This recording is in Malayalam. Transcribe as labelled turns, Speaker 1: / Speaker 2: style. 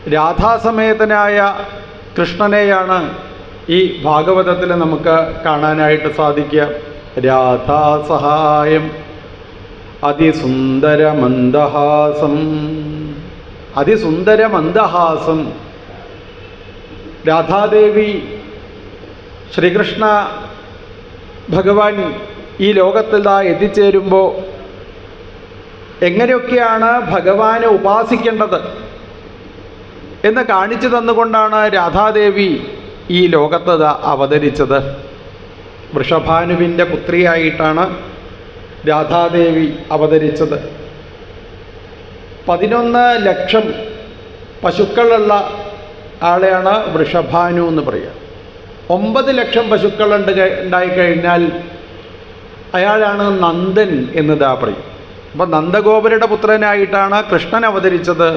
Speaker 1: രാധാസമേതനായ കൃഷ്ണനെയാണ് ഈ ഭാഗവതത്തിൽ നമുക്ക് കാണാനായിട്ട് സാധിക്കുക. രാധാസഹായം അതിസുന്ദരമന്ദഹാസം. അതിസുന്ദരമന്ദഹാസം. രാധാദേവി ശ്രീകൃഷ്ണ ഭഗവാൻ ഈ ലോകത്തിൽ എത്തിച്ചേരുമ്പോൾ എങ്ങനെയൊക്കെയാണ് ഭഗവാനെ ഉപാസിക്കേണ്ടത് എന്ന് കാണിച്ചു തന്നുകൊണ്ടാണ് രാധാദേവി ഈ ലോകത്ത് അവതരിച്ചത്. വൃഷഭാനുവിൻ്റെ പുത്രിയായിട്ടാണ് രാധാദേവി അവതരിച്ചത്. 11 ലക്ഷം പശുക്കളുള്ള ആളെയാണ് വൃഷഭാനു എന്ന് പറയുക. 9 ലക്ഷം പശുക്കൾ ഉണ്ടായിക്കഴിഞ്ഞാൽ അയാളാണ് നന്ദൻ എന്നതാ പറയും. അപ്പോൾ നന്ദഗോപരുടെ പുത്രനായിട്ടാണ് കൃഷ്ണൻ അവതരിച്ചത്.